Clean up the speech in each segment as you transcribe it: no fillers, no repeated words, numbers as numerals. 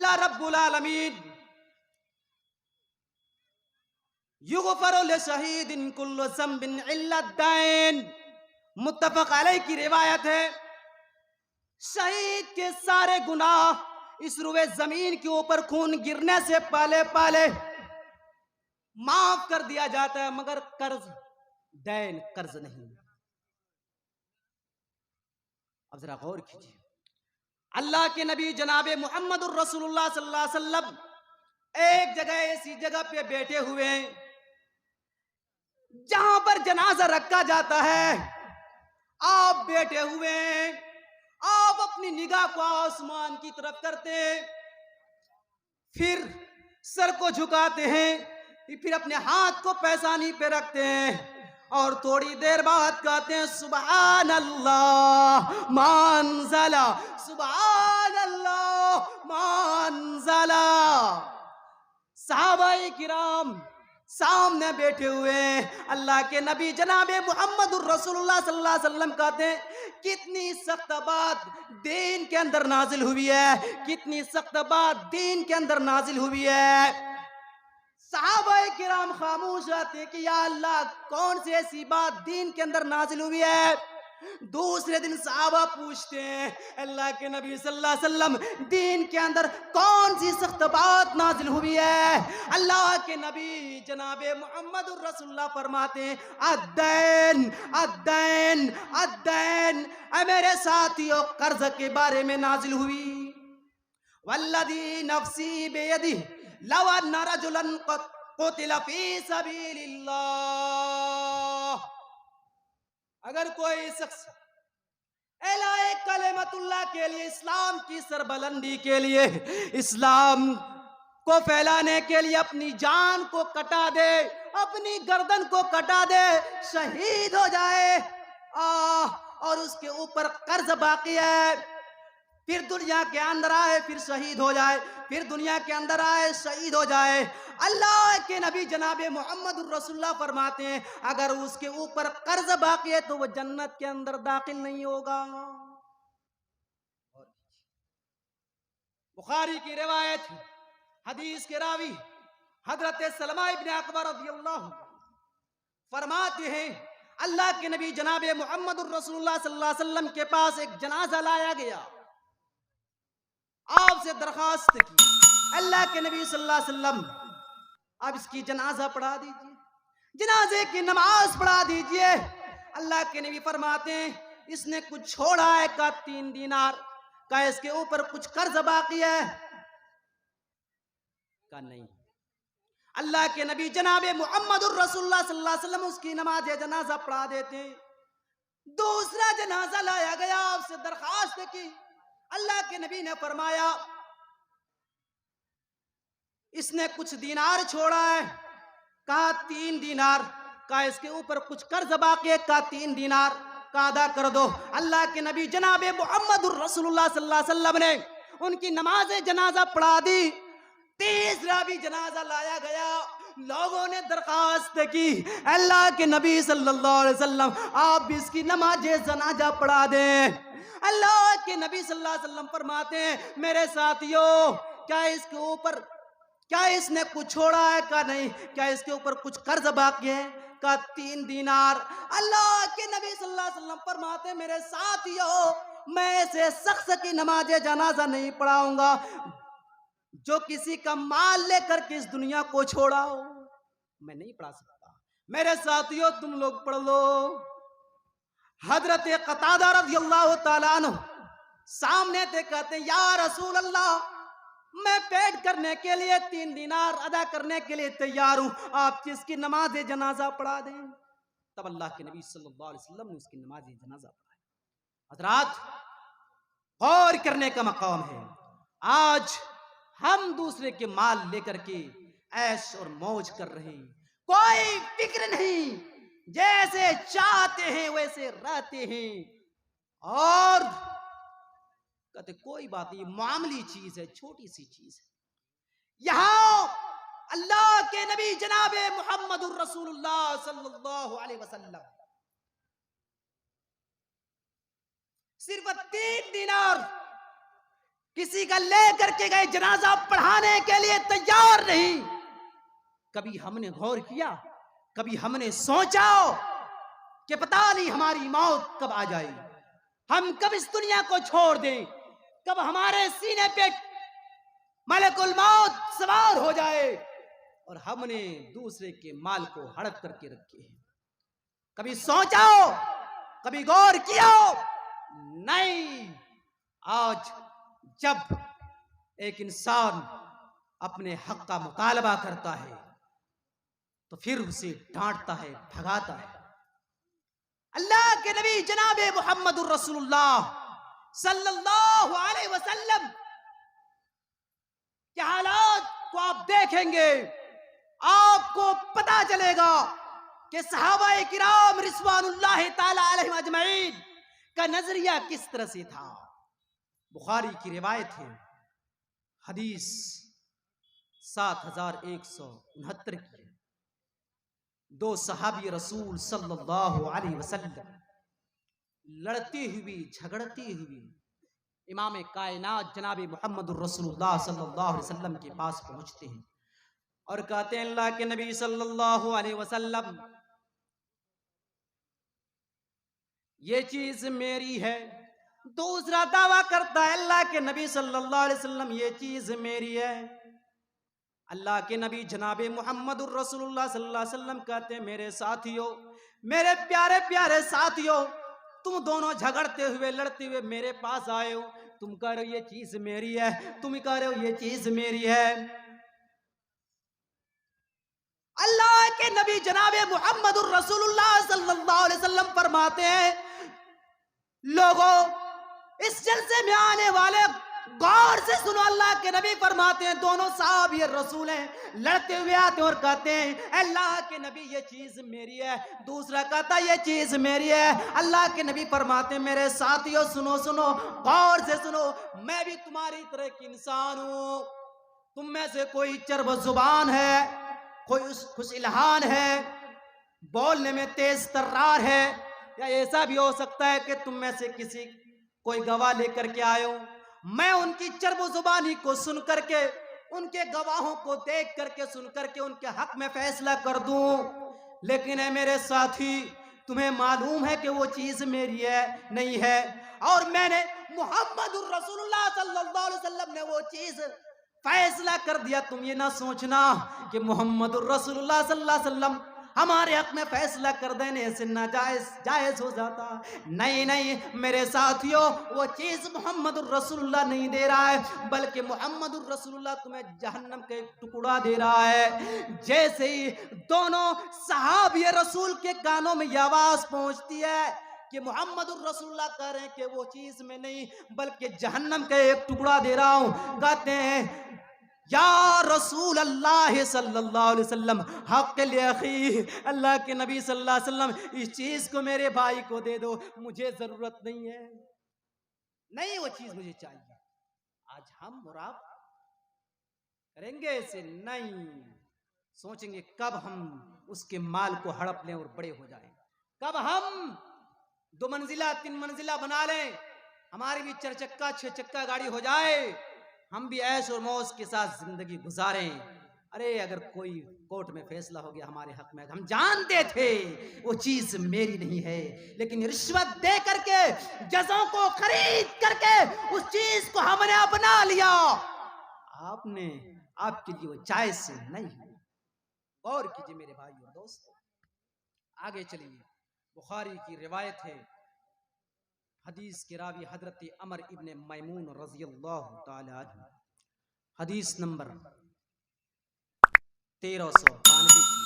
اللہ رب العالمین یغفر لشہید کل ذنب الا الدین، متفق علیہ کی روایت ہے، شہید کے سارے گناہ اس روئے زمین کے اوپر خون گرنے سے پہلے پہلے معاف کر دیا جاتا ہے، مگر قرض دین قرض نہیں۔ اب ذرا غور کیجیے، اللہ کے نبی جناب محمد الرسول اللہ صلی اللہ علیہ وسلم ایک جگہ ایسی جگہ پہ بیٹھے ہوئے ہیں جہاں پر جنازہ رکھا جاتا ہے، آپ بیٹھے ہوئے ہیں، آپ اپنی نگاہ کو آسمان کی طرف کرتے ہیں، پھر سر کو جھکاتے ہیں، پھر اپنے ہاتھ کو پیشانی پہ رکھتے ہیں اور تھوڑی دیر بعد کہتے ہیں سبحان اللہ ما انزل، سبحان اللہ ما انزل۔ صحابہ کرام سامنے بیٹھے ہوئے ہیں، اللہ کے نبی جناب محمد الرسول اللہ صلی اللہ علیہ وسلم کہتے ہیں کتنی سخت بات دین کے اندر نازل ہوئی ہے، کتنی سخت بات دین کے اندر نازل ہوئی ہے۔ صحابہ کرام خاموش رہتے ہیں کہ یا اللہ کون سی ایسی بات دین کے اندر نازل ہوئی ہے۔ دوسرے دن صحابہ پوچھتے ہیں اللہ کے نبی صلی اللہ علیہ وسلم دین کے اندر کون سی سخت بات نازل ہوئی ہے؟ اللہ کے نبی جناب محمد الرسول اللہ فرماتے ہیں الدین الدین الدین، اے میرے ساتھیوں قرض کے بارے میں نازل ہوئی۔ والذی نفسی بیدہ لو ان رجلا قتل فی سبیل اللہ، اگر کوئی شخص اعلاء کلمت اللہ کے لیے، اسلام کی سربلندی کے لیے، اسلام کو پھیلانے کے لیے اپنی جان کو کٹا دے، اپنی گردن کو کٹا دے، شہید ہو جائے اور اس کے اوپر قرض باقی ہے، پھر دنیا کے اندر آئے پھر شہید ہو جائے، پھر دنیا کے اندر آئے شہید ہو جائے، اللہ کے نبی جناب محمد الرسول اللہ فرماتے ہیں اگر اس کے اوپر قرض باقی ہے تو وہ جنت کے اندر داخل نہیں ہوگا۔ بخاری کی روایت، حدیث کے راوی حضرت سلمہ ابن اکبر رضی اللہ فرماتے ہیں اللہ کے نبی جناب محمد الرسول اللہ صلی اللہ علیہ وسلم کے پاس ایک جنازہ لایا گیا، آپ سے درخواست کی اللہ کے نبی صلی اللہ علیہ وسلم آپ اس کی جنازہ پڑھا دیجئے، جنازے کی نماز پڑھا دیجئے۔ اللہ کے نبی فرماتے ہیں اس نے کچھ چھوڑا ہے کا 3 دینار، کا اس کے اوپر کچھ قرض باقی ہے کا نہیں۔ اللہ کے نبی جناب محمد الرسول اللہ صلی اللہ علیہ وسلم اس کی نماز جنازہ پڑھا دیتے ہیں۔ دوسرا جنازہ لایا گیا، آپ سے درخواست کی، اللہ کے نبی نے فرمایا اس نے کچھ دینار چھوڑا ہے، کہا 3 دینار، کہا اس کے اوپر کچھ قرض باقی ہے، کہا 3 دینار کا ادا کر دو۔ اللہ کے نبی جناب محمد الرسول اللہ صلی اللہ علیہ وسلم نے ان کی نماز جنازہ پڑھا دی۔ تیسرا بھی جنازہ لایا گیا، لوگوں نے درخواست کی اللہ کے نبی صلی اللہ علیہ وسلم آپ بھی اس کی نماز جنازہ پڑھا دیں۔ اللہ کے نبی صلی اللہ علیہ وسلم فرماتے ہیں میرے ساتھیوں کیا اس کے اوپر کیا اس نے کچھ چھوڑا ہے کا نہیں، کیا اس کے اوپر کچھ قرض باقی ہے کا 3 دینار۔ اللہ کے نبی صلی اللہ علیہ وسلم فرماتے ہیں میرے ساتھیوں میں ایسے شخص کی نماز جنازہ نہیں پڑھاؤں گا جو کسی کا مال لے کر کے اس دنیا کو چھوڑا ہو، میں نہیں پڑھا سکتا۔ میرے ساتھیوں تم لوگ پڑھ لو۔ حضرت قتادہ رضی اللہ تعالیٰ عنہ سامنے تھے، کہتے ہیں یا رسول اللہ میں پیٹ کرنے کے لیے 3 دینار ادا کرنے کے لیے تیار ہوں، آپ جس کی نماز جنازہ پڑھا دیں۔ تب اللہ کے نبی صلی اللہ علیہ وسلم نے اس کی نماز جنازہ پڑھائی۔ حضرات غور کرنے کا مقام ہے، آج ہم دوسرے کے مال لے کر کے عیش اور موج کر رہے ہیں، کوئی فکر نہیں، جیسے چاہتے ہیں ویسے رہتے ہیں، اور کہتے کوئی بات نہیں، معاملی چیز ہے، چھوٹی سی چیز ہے۔ یہاں اللہ کے نبی جناب محمد الرسول اللہ صلی اللہ علیہ وسلم صرف 3 دینار کسی کا لے کر کے گئے جنازہ پڑھانے کے لیے تیار نہیں. کبھی ہم نے غور کیا, کبھی ہم نے سوچا کہ پتہ نہیں ہماری موت کب آ جائے, ہم کب اس دنیا کو چھوڑ دیں, کب ہمارے سینے پہ ملک الموت سوار ہو جائے اور ہم نے دوسرے کے مال کو ہڑپ کر کے رکھے ہیں. کبھی سوچا ہو, کبھی غور کیا ہو؟ نہیں. آج جب ایک انسان اپنے حق کا مطالبہ کرتا ہے تو پھر اسے ڈانٹتا ہے, بھگاتا ہے. اللہ کے نبی جناب محمد الرسول اللہ صلی اللہ علیہ وسلم کے حالات کو آپ دیکھیں گے, آپ کو پتا چلے گا کہ صحابہ کرام رضوان اللہ تعالی علیہم اجمعین کا نظریہ کس طرح سے تھا. بخاری کی روایت ہے, حدیث 7169 کی. دو صحابی رسول صلی اللہ علیہ وسلم لڑتی ہوئی جھگڑتی ہوئی امام کائنات جناب محمد الرسول اللہ صلی اللہ علیہ وسلم کے پاس پہنچتے ہیں اور کہتے ہیں اللہ کے نبی صلی اللہ علیہ وسلم یہ چیز میری ہے. دوسرا دعویٰ کرتا ہے اللہ کے نبی صلی اللہ علیہ وسلم یہ چیز میری ہے. اللہ کے نبی جناب محمد الرسول اللہ صلی اللہ علیہ وسلم کہتے ہیں میرے ساتھیوں, میرے پیارے پیارے ساتھیوں, تم دونوں جھگڑتے ہوئے لڑتے ہوئے میرے پاس آئے ہو, تم کہہ رہے ہو یہ چیز میری ہے, تم کہہ رہے ہو یہ چیز میری ہے. اللہ کے نبی جناب محمد الرسول اللہ صلی اللہ علیہ وسلم فرماتے ہیں لوگوں اس جلسے میں آنے والے غور سے سنو. اللہ کے نبی فرماتے ہیں دونوں صحابی رسول ہیں, لڑتے ہوئے آتے اور کہتے ہیں اللہ کے نبی یہ چیز میری ہے, دوسرا کہتا یہ چیز میری ہے. اللہ کے نبی فرماتے ہیں میرے ساتھیوں سنو سنو, غور سے سنو, میں بھی تمہاری طرح ایک انسان ہوں. تم میں سے کوئی چرب زبان ہے, کوئی خوش الہان ہے, بولنے میں تیز ترار ہے, یا ایسا بھی ہو سکتا ہے کہ تم میں سے کسی کوئی گواہ لے کر کے آئے ہو. میں ان کی چرب زبانی کو سن کر کے, ان کے گواہوں کو دیکھ کر کے, سن کر کے ان کے حق میں فیصلہ کر دوں. لیکن اے میرے ساتھی, تمہیں معلوم ہے کہ وہ چیز میری ہے نہیں ہے, اور میں نے محمد الرسول اللہ صلی اللہ علیہ وسلم نے وہ چیز فیصلہ کر دیا. تم یہ نہ سوچنا کہ محمد الرسول اللہ صلی اللہ علیہ وسلم ہمارے حق میں فیصلہ کر دینے سے جائز ہو جاتا. نہیں نہیں میرے ساتھیوں, وہ چیز محمد الرسول اللہ نہیں دے رہا ہے, بلکہ محمد الرسول اللہ تمہیں جہنم کا ایک ٹکڑا دے رہا ہے. جیسے ہی دونوں صحابی رسول کے کانوں میں یہ آواز پہنچتی ہے کہ محمد الرسول اللہ کہہ رہے ہیں کہ وہ چیز میں نہیں بلکہ جہنم کا ایک ٹکڑا دے رہا ہوں, کہتے ہیں یا رسول اللہ صلی اللہ علیہ وسلم حق اخی, اللہ کے نبی صلی اللہ علیہ وسلم اس چیز کو میرے بھائی کو دے دو, مجھے ضرورت نہیں ہے, نہیں وہ چیز مجھے چاہیے. آج ہم اور آپ کریں گے اسے نہیں, سوچیں گے کب ہم اس کے مال کو ہڑپ لیں اور بڑے ہو جائیں, کب ہم 2 منزلہ 3 منزلہ بنا لیں, ہماری بھی 4 چکا 6 چکا گاڑی ہو جائے, ہم بھی عیش اور موج کے ساتھ زندگی گزاریں. ارے اگر کوئی کورٹ میں فیصلہ ہو گیا ہمارے حق میں, ہم جانتے تھے وہ چیز میری نہیں ہے, لیکن رشوت دے کر کے, جزوں کو خرید کر کے اس چیز کو ہم نے اپنا لیا. آپ کے لیے وہ جائز سے نہیں ہے. غور کیجئے میرے بھائی اور دوستو. آگے چلیے, بخاری کی روایت ہے, حدیث کے راوی حضرت عمر ابن میمون رضی اللہ تعالی عنہ, حدیث نمبر 1392 کی.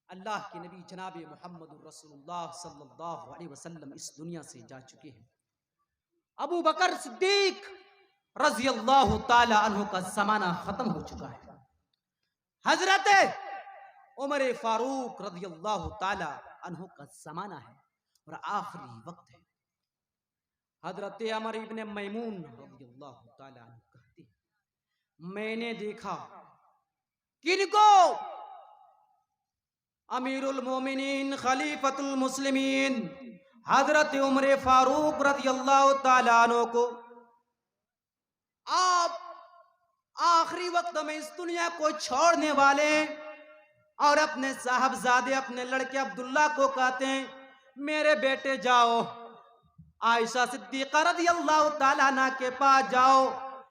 اللہ کے نبی جناب محمد الرسول اللہ صلی اللہ علیہ وسلم اس دنیا سے جا چکے ہیں. ابو بکر صدیق رضی اللہ تعالی عنہ کا زمانہ ختم ہو چکا ہے. حضرت عمر فاروق رضی اللہ تعالی عنہ کا زمانہ ہے اور آخری وقت ہے. حضرت عمر ابن میمون رضی اللہ تعالی عنہ کہتے ہیں میں نے دیکھا کن کو؟ امیر المومنین خلیفۃ المسلمین حضرت عمر فاروق رضی اللہ تعالیٰ عنہ کو آپ آخری وقت میں اس دنیا کو چھوڑنے والے ہیں اور اپنے صاحبزادے اپنے لڑکے عبداللہ کو کہتے ہیں میرے بیٹے جاؤ عائشہ صدیقہ رضی اللہ تعالیٰ عنہ کے پاس جاؤ